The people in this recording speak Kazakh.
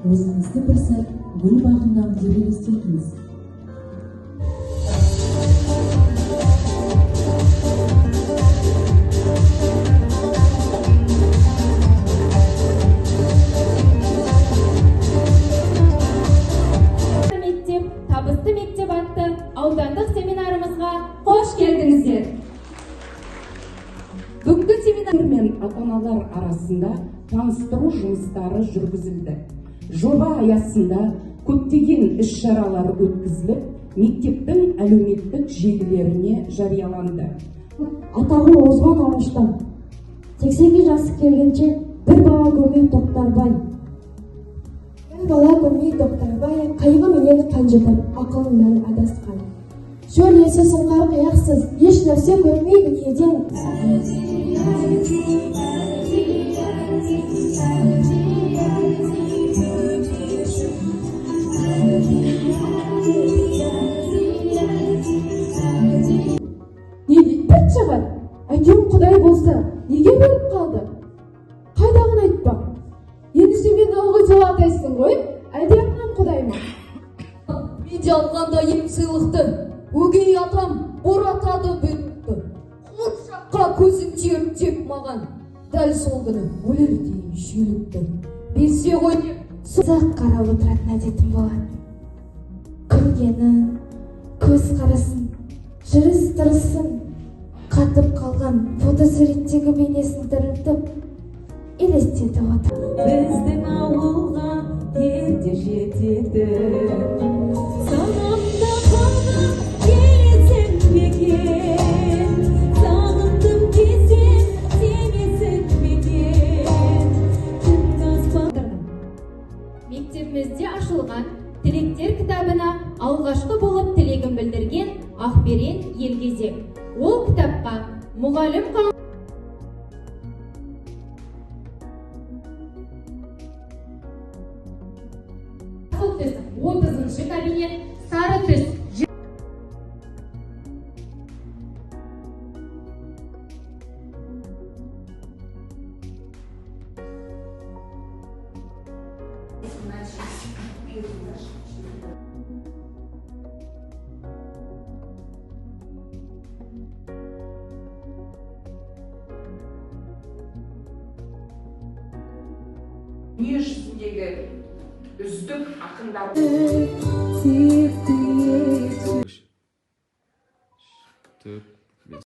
өзіңізді бір сәт гүл бағынан елестетіңіз. Табысты мектеп атты аудандық семинарымызға қош келдіңіздер. Бүгінгі семинар мен ата-аналар арасында таныстыру жұмыстары жүргізілді. Жоба аясында көптеген іс-шаралар өткізіліп, мектептің әлеуметтік желілеріне жарияланды. Атағы озған ағаштан 80 жасы келгенше бір бала көрмей тоқтарбай. Бір бала көрмей тоқтарбай, қайғы менен қанжытып, ақылынан адасқан. Шөл есі сұңқар қияқсыз, еш нәрсе көрмейді неден. Неге бір шығар? Әкем Құдай болса, неге бөліп қалды? Қайдағын айтпақ? Ендіше мен ылғи сол атайсың ғой, әлде атқан Құдай ма? Мен де алғанда ең сыйлықты, өгей атам боратады бетті. Құмыршаққа көзін тиіп тек маған, дәл сол күні өлер дейін шүйлікті. Берсе ғой деп Ұзақ қарап отыратын әдетім болады. Күлгенін, көз қарасын, жүріс-тұрысын, қатып қалған фотосуреттегі бейнесін тірілтіп, елестетіп отыр. Біздің ауылға ерте жетеді. Санамда қалған келесің бекен. Сағындым десем сенесің бекен. Мектебімізде ашылған тілектер кітабына алғашқы болып тілегін білдірген Ақберен Елгезек. Ол кітапқа мұғалім 30-шы кабинет, сары түс. Дүние жүзіндегі үздік ақындар. Сүйікті ет.